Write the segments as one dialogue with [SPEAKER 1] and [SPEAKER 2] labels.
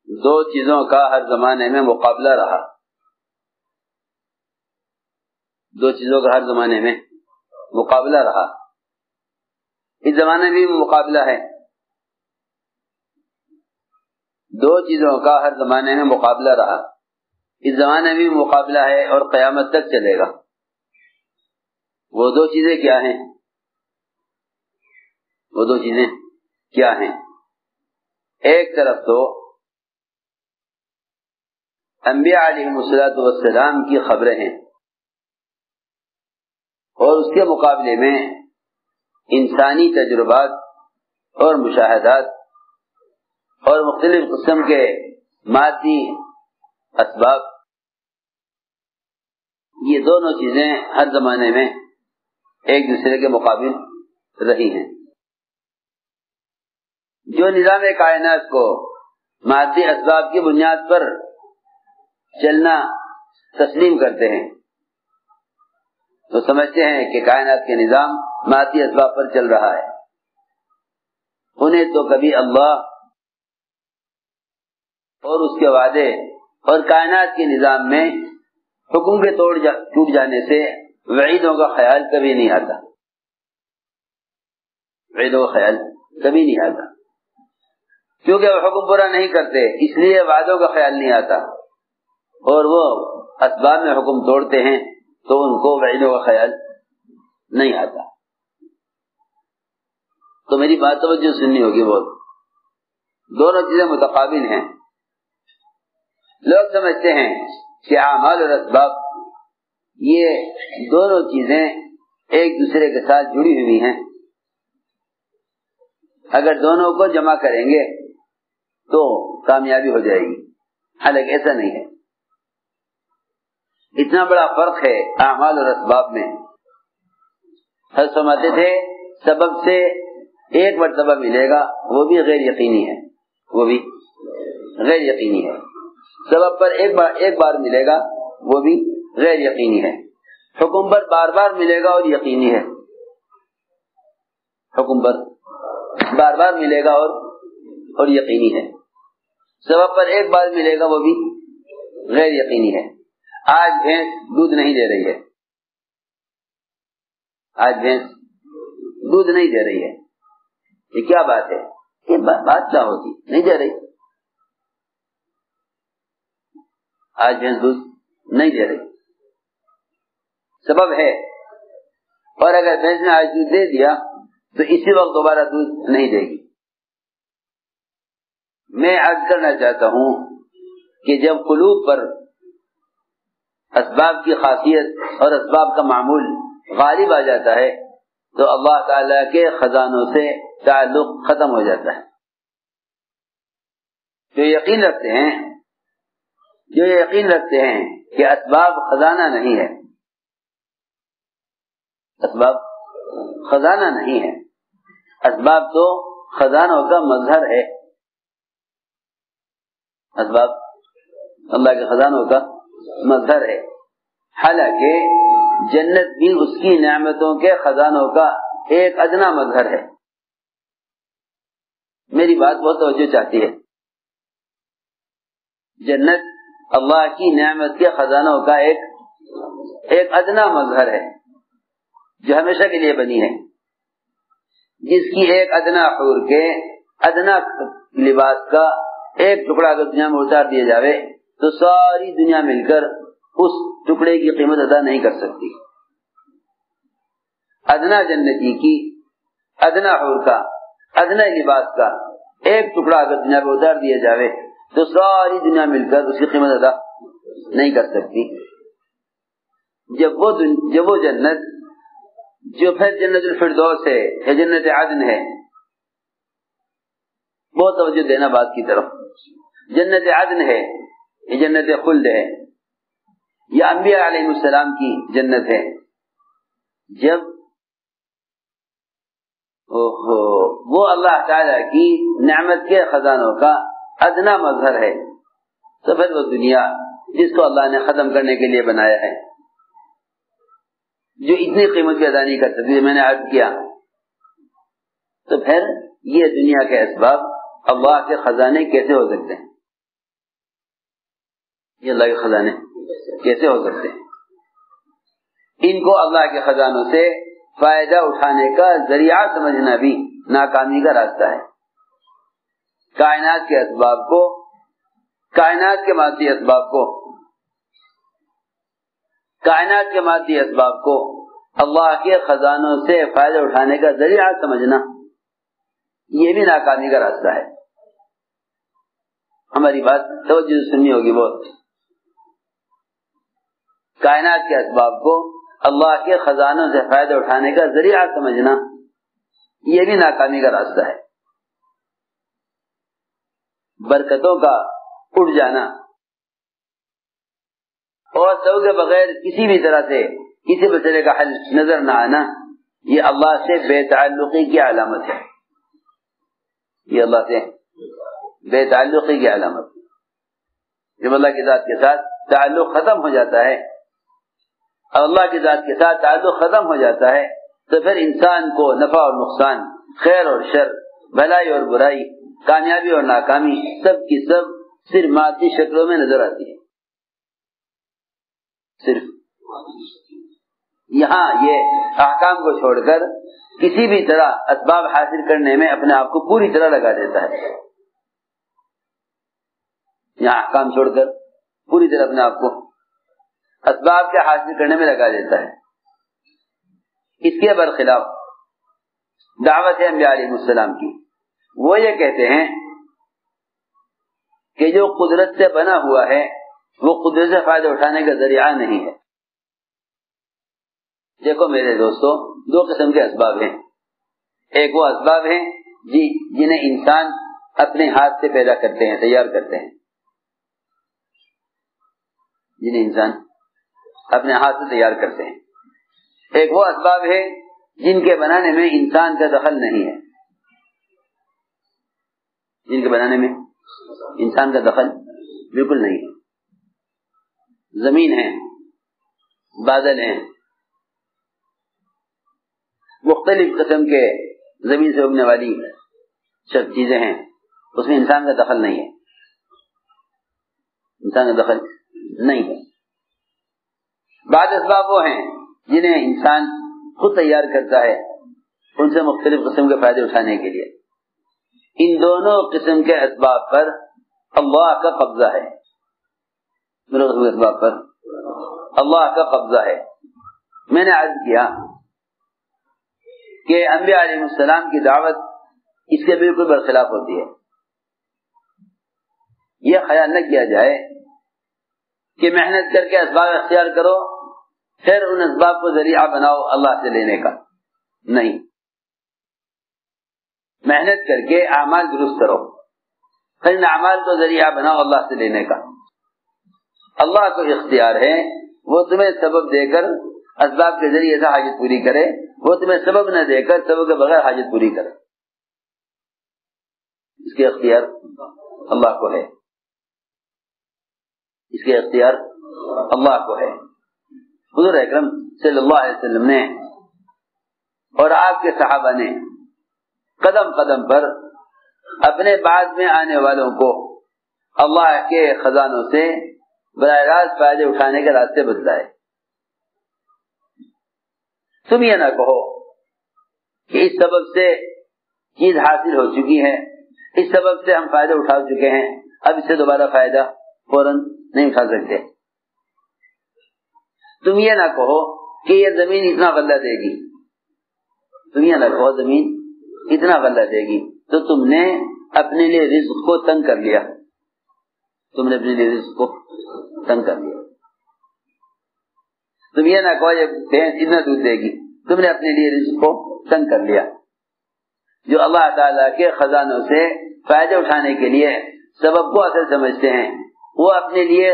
[SPEAKER 1] دو چیزوں کا ہر زمانے میں مقابلہ رہا. دو چیزوں کا ہر زمانے میں مقابلہ رہا. اس زمانے میں بھی مقابلہ ہے. دو چیزوں کا ہر زمانے میں مقابلہ رہا. اس زمانے میں بھی مقابلہ ہے اور قیامت تک چلے گا. وہ دو چیزیں کیا ہیں؟ وہ دو چیزیں کیا ہیں؟ ایک طرف تو انبیاء علیہم السلام کی خبریں ہیں، اور اس کے مقابلے میں انسانی تجربات اور مشاہدات اور مختلف قسم کے مادی اسباب. یہ دونوں چیزیں ہر زمانے میں ایک دوسرے کے مقابل رہی ہیں. جو نظام کائنات کو مادی اسباب کی بنیاد پر چلنا تسلیم کرتے ہیں تو سمجھتے ہیں کہ کائنات کے نظام مادی اسباب پر چل رہا ہے. انہیں تو کبھی اللہ اور اس کے وعدے اور کائنات کے نظام میں حکم کے ٹوٹ جانے سے وعیدوں کا خیال کبھی نہیں آتا. وعیدوں کا خیال کبھی نہیں آتا، کیونکہ وہ حکم پورا نہیں کرتے، اس لیے وعدوں کا خیال نہیں آتا. اور وہ اسباب میں حکم توڑتے ہیں تو ان کو وعیدوں کا خیال نہیں آتا. تو میری بات توجہ سننی ہوگی. بہت دونوں چیزیں متقابل ہیں. لوگ سمجھتے ہیں کہ اعمال اور اسباب یہ دونوں چیزیں ایک دوسرے کے ساتھ جڑی ہوئی ہیں، اگر دونوں کو جمع کریں گے تو کامیابی ہو جائے گی. حالانکہ ایسا نہیں ہے. اتنا بڑا فرق ہے اعمال اور اسباب میں. ہر سمجھتے تھے سبب سے ایک مرتبہ ملے گا، وہ بھی غیر یقینی ہے. وہ بھی غیر یقینی ہے. سبب پر ایک بار ملے گا، وہ بھی غیر یقینی ہے. حکم پر بار بار ملے گا اور یقینی ہے. حکم پر بار بار ملے گا اور یقینی ہے. سبب پر ایک بار ملے گا، وہ بھی غیر یقینی ہے. آج بھینس دودھ نہیں دے رہی ہے. آج بھینس دودھ نہیں دے رہی ہے. یہ کیا بات ہے؟ یہ بات کیا ہوتی؟ نہیں دے رہی. آج بھینس دودھ نہیں دے رہی، سبب ہے. اور اگر بھینس نے آج دودھ دے دیا تو اسی وقت دوبارہ دودھ نہیں دے گی. میں عرض کرنا چاہتا ہوں کہ جب قلوب پر اسباب کی خاصیت اور اسباب کا معمول غالب آ جاتا ہے تو اللہ تعالی کے خزانوں سے تعلق ختم ہو جاتا ہے. جو یقین رکھتے ہیں کہ اسباب خزانہ نہیں ہے، اسباب خزانہ نہیں ہے. اسباب تو خزانوں کا مظہر ہے. اسباب اللہ کے خزانوں کا مظہر ہے. حالانکہ جنت بھی اس کی نعمتوں کے خزانوں کا ایک ادنا مظہر ہے. میری بات بہت توجہ چاہتی ہے. جنت اللہ کی نعمت کے خزانوں کا ایک ادنا مظہر ہے جو ہمیشہ کے لیے بنی ہے. جس کی ایک ادنا حور کے ادنا لباس کا ایک ٹکڑا اگر دنیا میں اتار دیا جاوے تو ساری دنیا مل کر اس ٹکڑے کی قیمت ادا نہیں کر سکتی. ادنا جنتی کی ادنا حور کا ادنا لباس کا ایک ٹکڑا اگر دنیا میں اتار دیا جاوے تو ساری دنیا مل کر اس کی قیمت ادا نہیں کر سکتی. جب وہ جنت جو پھر جنت الفردوس ہے یا جنت عدن ہے، بہت توجہ دینا بات کی طرف. جنت عدن ہے یا جنت خلد ہے یا انبیاء علیہ السلام کی جنت ہے. جب وہ اللہ تعالی کی نعمت کے خزانوں کا ادنا مظہر ہے تو پھر وہ دنیا جس کو اللہ نے ختم کرنے کے لیے بنایا ہے، جو اتنی قیمت بھی ادا نہیں کر سکتی، میں نے عرض کیا، تو پھر یہ دنیا کے اسباب اللہ کے خزانے کیسے ہو سکتے ہیں؟ یہ اللہ کے خزانے کیسے ہو سکتے ہیں؟ ان کو اللہ کے خزانوں سے فائدہ اٹھانے کا ذریعہ سمجھنا بھی ناکامی کا راستہ ہے۔ کائنات کے اسباب کو، کائنات کے مادی اسباب کو، کائنات کے مادی اسباب کو اللہ کے خزانوں سے فائدہ اٹھانے کا ذریعہ سمجھنا، یہ بھی ناکامی کا راستہ ہے۔ ہماری بات توجہ سننی ہوگی بہت۔ کائنات کے اسباب کو اللہ کے خزانوں سے فائدہ اٹھانے کا ذریعہ سمجھنا، یہ بھی ناکامی کا راستہ ہے۔ برکتوں کا اٹھ جانا اور سبب کے بغیر کسی بھی طرح سے کسی مسئلے کا حل نظر نہ آنا، یہ اللہ سے بے تعلقی کی علامت ہے۔ یہ اللہ سے بے تعلقی کی علامت ہے۔ جب اللہ کی ذات کے ساتھ تعلق ختم ہو جاتا ہے، اللہ کی ذات کے ساتھ تعلق ختم ہو جاتا ہے، تو پھر انسان کو نفع اور نقصان، خیر اور شر، بھلائی اور برائی، کامیابی اور ناکامی، سب کی سب صرف مادی شکلوں میں نظر آتی ہے۔ صرف یہاں یہ احکام کو چھوڑ کر کسی بھی طرح اسباب حاصل کرنے میں اپنے آپ کو پوری طرح لگا دیتا ہے۔ یہاں احکام چھوڑ کر پوری طرح اپنے آپ کو اسباب کے حاصل کرنے میں لگا دیتا ہے۔ اس کے برخلاف دعوت انبیاء علیہ السلام کی، وہ یہ کہتے ہیں کہ جو قدرت سے بنا ہوا ہے وہ قدرت سے فائدہ اٹھانے کا ذریعہ نہیں ہے۔ دیکھو میرے دوستو، دو قسم کے اسباب ہیں۔ ایک وہ اسباب ہیں جنہیں انسان اپنے ہاتھ سے پیدا کرتے ہیں، تیار کرتے ہیں، جنہیں انسان اپنے ہاتھ سے تیار کرتے ہیں۔ ایک وہ اسباب ہے جن کے بنانے میں انسان کا دخل نہیں ہے، جن کے بنانے میں انسان کا دخل بالکل نہیں ہے۔ زمین ہے، بادل ہیں، مختلف قسم کے زمین سے اگنے والی سب چیزیں ہیں، اس میں انسان کا دخل نہیں ہے، انسان کا دخل نہیں ہے۔ بعض اسباب وہ ہیں جنہیں انسان خود تیار کرتا ہے ان سے مختلف قسم کے فائدے اٹھانے کے لیے۔ ان دونوں قسم کے اسباب پر اللہ کا قبضہ ہے، دونوں قسم کے اسباب پر اللہ کا قبضہ ہے۔ میں نے عرض کیا کہ انبیاء علیہ السلام کی دعوت اس کے بالکل برخلاف ہوتی ہے۔ یہ خیال نہ کیا جائے کہ محنت کر کے اسباب اختیار کرو پھر ان اسباب کو ذریعہ بناؤ اللہ سے لینے کا، نہیں۔ محنت کر کے اعمال درست کرو پھر ان اعمال کو ذریعہ بناؤ اللہ سے لینے کا۔ اللہ کو اختیار ہے وہ تمہیں سبب دے کر اسباب کے ذریعے سے حاجت پوری کرے، وہ تمہیں سبب نہ دے کر سبب کے بغیر حاجت پوری کرے۔ اس کے اختیار اللہ کو ہے، اس کے اختیار اللہ کو ہے۔ حضور اکرم صلی اللہ علیہ وسلم نے اور آپ کے صحابہ نے قدم قدم پر اپنے بعد میں آنے والوں کو اللہ کے خزانوں سے براہ راست فائدے اٹھانے کے راستے بتلائے۔ تم یہ نہ کہو کہ اس سبب سے چیز حاصل ہو چکی ہے، اس سبب سے ہم فائدے اٹھا چکے ہیں، اب اس سے دوبارہ فائدہ فوراً نہیں اٹھا سکتے۔ تم یہ نہ کہو کہ یہ زمین اتنا غلہ دے گی، تم یہ نہ کہو زمین اتنا غلہ دے گی، تو تم نے اپنے لیے رزق کو تنگ کر لیا، تم نے اپنے لیے رزق کو تنگ کر لیا۔ تم یہ نہ کہو یہ بھینس اتنا دودھ دے گی، تم نے اپنے لیے رزق کو تنگ کر لیا۔ جو اللہ تعالیٰ کے خزانوں سے فائدے اٹھانے کے لیے سبب کو اصل سمجھتے ہیں، وہ اپنے لیے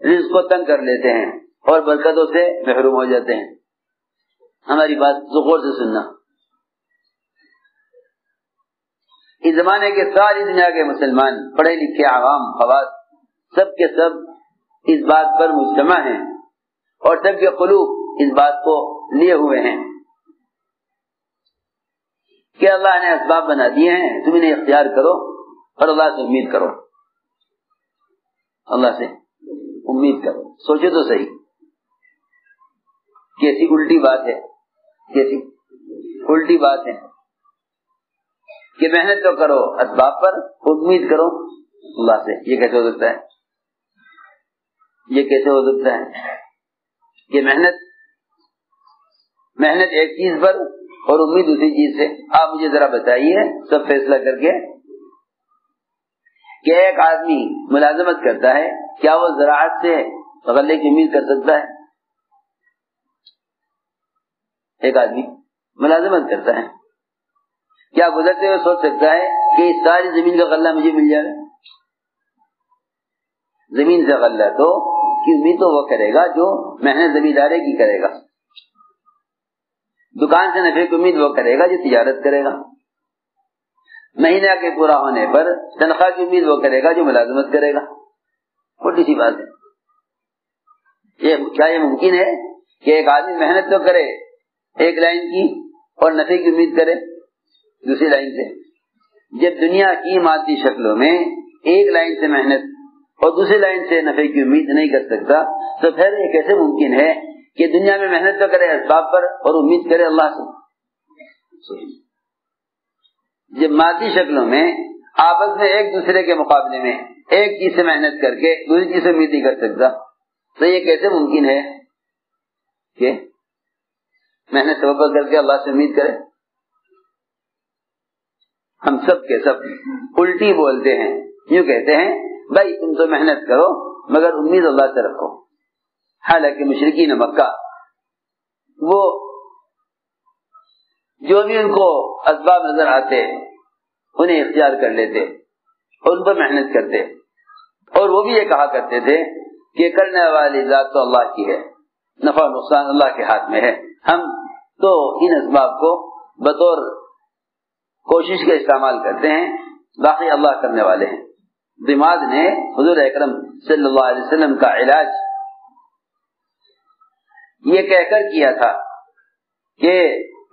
[SPEAKER 1] رزق کو تنگ کر لیتے ہیں اور برکتوں سے محروم ہو جاتے ہیں۔ ہماری بات غور سے سننا۔ اس زمانے کے ساری دنیا کے مسلمان، پڑھے لکھے عوام، خواص، سب کے سب اس بات پر مجتمع ہیں اور سب کے قلوب اس بات کو لیے ہوئے ہیں کہ اللہ نے اسباب بنا دیے ہیں، تم انہیں اختیار کرو اور اللہ سے امید کرو، اللہ سے امید کرو. سوچو تو صحیح, کیسی الٹی بات ہے, کیسی الٹی بات ہے کہ محنت تو کرو اسباب پر, امید کرو اللہ سے. یہ کیسے ہو سکتا ہے؟ یہ کیسے ہو سکتا ہے کہ محنت ایک چیز پر اور امید دوسری چیز سے؟ آپ مجھے ذرا بتائیے سب فیصلہ کر کے کہ ایک آدمی ملازمت کرتا ہے, کیا وہ زراعت سے غلے کی امید کر سکتا ہے؟ ایک آدمی ملازمت کرتا ہے, کیا گزرتے ہوئے سوچ سکتا ہے کہ اس ساری زمین کا غلہ مجھے مل جائے گا؟ زمین سے غلہ تو کی امید تو وہ کرے گا جو محنت زمیندارے کی کرے گا. دکان سے نفع کی امید وہ کرے گا جو تجارت کرے گا. مہینہ کے پورا ہونے پر تنخواہ کی امید وہ کرے گا جو ملازمت کرے گا. چھوٹی سی بات ہے. کیا یہ ممکن ہے کہ ایک آدمی محنت تو کرے ایک لائن کی اور نفع کی امید کرے دوسری لائن سے؟ جب دنیا کی مادی شکلوں میں ایک لائن سے محنت اور دوسری لائن سے نفع کی امید نہیں کر سکتا, تو پھر یہ کیسے ممکن ہے کہ دنیا میں محنت تو کرے اسباب پر اور امید کرے اللہ سے؟ جب مادی شکلوں میں آپس میں ایک دوسرے کے مقابلے میں ایک چیز سے محنت کر کے دوسری چیز سے امید نہیں کر سکتا, تو یہ کیسے ممکن ہے کہ محنت توبہ کر کے اللہ سے امید کرے؟ ہم سب کے سب الٹی بولتے ہیں, یوں کہتے ہیں بھائی تم تو محنت کرو مگر امید اللہ سے رکھو. حالانکہ مشرکین مکہ وہ جو بھی ان کو اسباب نظر آتے انہیں اختیار کر لیتے اور ان پر محنت کرتے, اور وہ بھی یہ کہا کرتے تھے کہ کرنے والی ذات تو اللہ کی ہے, نفع نقصان اللہ کے ہاتھ میں ہے, ہم تو ان اسباب کو بطور کوشش کا استعمال کرتے ہیں, باقی اللہ کرنے والے ہیں. دماغ نے حضور اکرم صلی اللہ علیہ وسلم کا علاج یہ کہہ کر کیا تھا کہ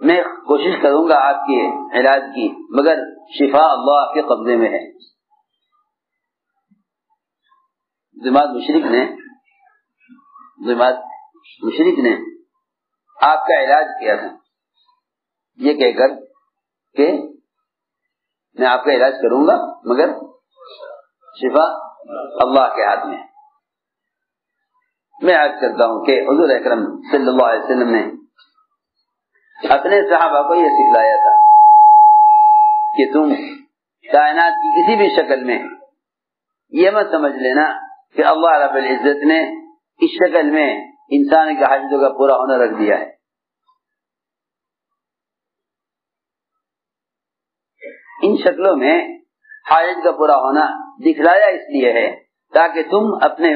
[SPEAKER 1] میں کوشش کروں گا آپ کے علاج کی, مگر شفا اللہ کے قبضے میں ہے. دماغ مشرک نے آپ کا علاج کیا تھا یہ کہہ کر کہ میں آپ کا علاج کروں گا مگر شفا اللہ کے ہاتھ میں. میں عرض کرتا ہوں کہ حضور اکرم صلی اللہ علیہ وسلم نے اپنے صحابہ کو یہ سکھلایا تھا کہ تم کائنات کی کسی بھی شکل میں یہ مت سمجھ لینا کہ اللہ رب العزت نے اس شکل میں انسان کی حاجتوں کا پورا ہونا رکھ دیا ہے. ان شکلوں میں حاجت کا پورا ہونا دکھلایا اس لیے ہے تاکہ تم اپنے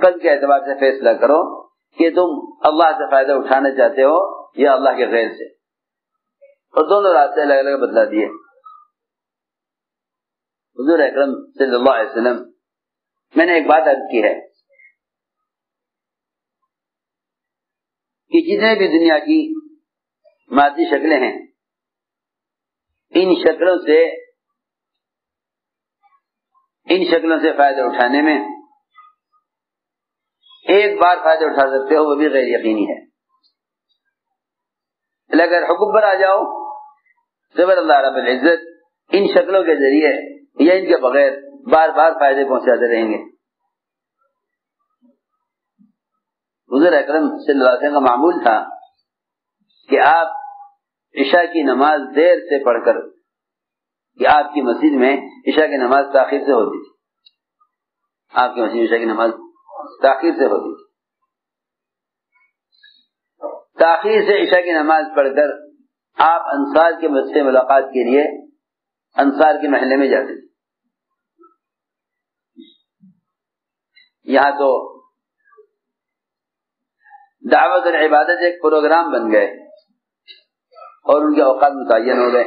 [SPEAKER 1] قلب کے اعتبار سے فیصلہ کرو کہ تم اللہ سے فائدہ اٹھانا چاہتے ہو یا اللہ کے غیر سے, اور دونوں راستے الگ الگ بتلا دیے. حضور اکرم صلی اللہ علیہ وسلم, میں نے ایک بات عرض کی ہے کہ جتنے بھی دنیا کی مادی شکلیں ہیں ان شکلوں سے فائدہ اٹھانے میں ایک بار فائدہ اٹھا سکتے ہو وہ بھی غیر یقینی ہے. اگر حکم پر آ جاؤ تو پھر اللہ رب العزت ان شکلوں کے ذریعے یا ان کے بغیر بار بار فائدے پہنچاتے رہیں گے. حضور اکرم صلی اللہ علیہ وسلم کا معمول تھا کہ آپ عشاء کی نماز دیر سے پڑھ کر, کہ آپ کی مسجد میں عشاء کی نماز تاخیر سے ہوتی تھی, آپ کی مسجد میں عشاء کی نماز تاخیر سے ہوتی تھی. تاخیر سے عشاء کی نماز پڑھ کر آپ انصار کے مسجد سے ملاقات کے لیے انصار کے محلے میں جاتے تھے. یہاں تو دعوت اور عبادت ایک پروگرام بن گئے اور ان کے اوقات متعین ہو گئے.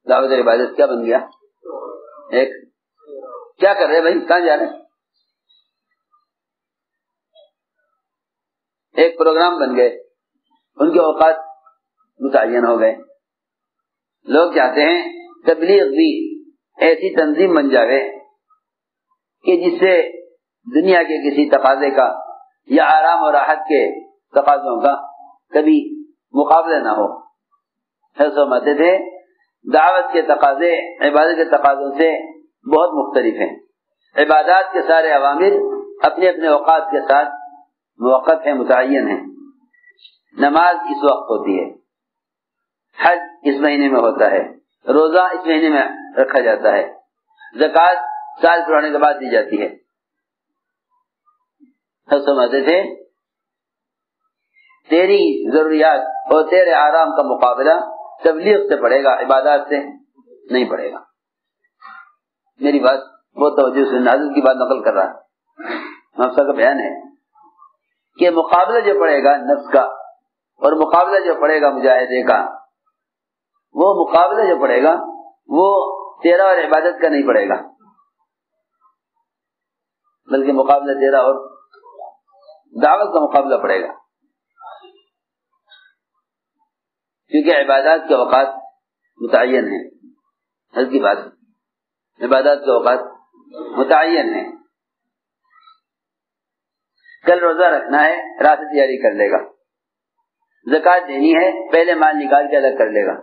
[SPEAKER 1] دعوت اور عبادت کیا بن گیا؟ ایک کیا کر رہے بھائی, کہاں جا رہے؟ ایک پروگرام بن گئے, ان کے اوقات متعین ہو گئے. لوگ چاہتے ہیں تبلیغ بھی ایسی تنظیم بن جائے کہ جس سے دنیا کے کسی تقاضے کا یا آرام اور راحت کے تقاضوں کا کبھی مقابلہ نہ ہو. فرماتے تھے دعوت کے تقاضے عبادت کے تقاضوں سے بہت مختلف ہیں. عبادات کے سارے عوامل اپنے اپنے اوقات کے ساتھ موقت ہیں، متعین ہیں. نماز اس وقت ہوتی ہے، حج اس مہینے میں ہوتا ہے، روزہ اس مہینے میں رکھا جاتا ہے، زکوٰۃ سال پرانے کے بعد دی جاتی ہے. سمجھتے تھے تیری ضروریات اور تیرے آرام کا مقابلہ تبلیغ سے پڑے گا، عبادات سے نہیں پڑے گا. میری بات بہت توجہ سے حضرت کی بات نقل کر رہا ہے، مفسر کا بیان ہے کہ مقابلہ جو پڑے گا نفس کا اور مقابلہ جو پڑے گا مجاہدے کا، وہ مقابلہ جو پڑے گا وہ تیرا اور عبادت کا نہیں پڑے گا، بلکہ مقابلہ تیرا اور دعوت کا مقابلہ پڑے گا. کیونکہ عبادات کے اوقات متعین ہیں. حضرت کی بات ہے، عبادات کے اوقات متعین ہیں. کل روزہ رکھنا ہے، رات سے تیاری کر لے گا. زکوٰۃ دینی ہے، پہلے مال نکال کے الگ کر لے گا.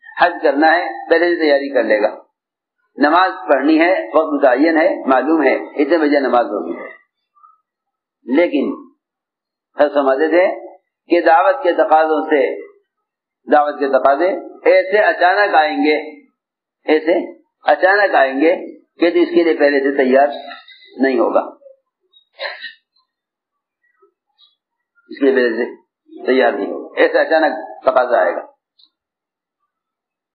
[SPEAKER 1] حج کرنا ہے، پہلے سے تیاری کر لے گا. نماز پڑھنی ہے، وقت متعین ہے، معلوم ہے اتنے بجے نماز ہوگی. لیکن ہم سمجھتے تھے کہ دعوت کے تقاضے ایسے اچانک آئیں گے کہ تو اس کے لیے پہلے سے تیار نہیں ہوگا. اس کے لیے پہلے سے تیار نہیں ہوگا، ایسے اچانک تقاضا آئے گا.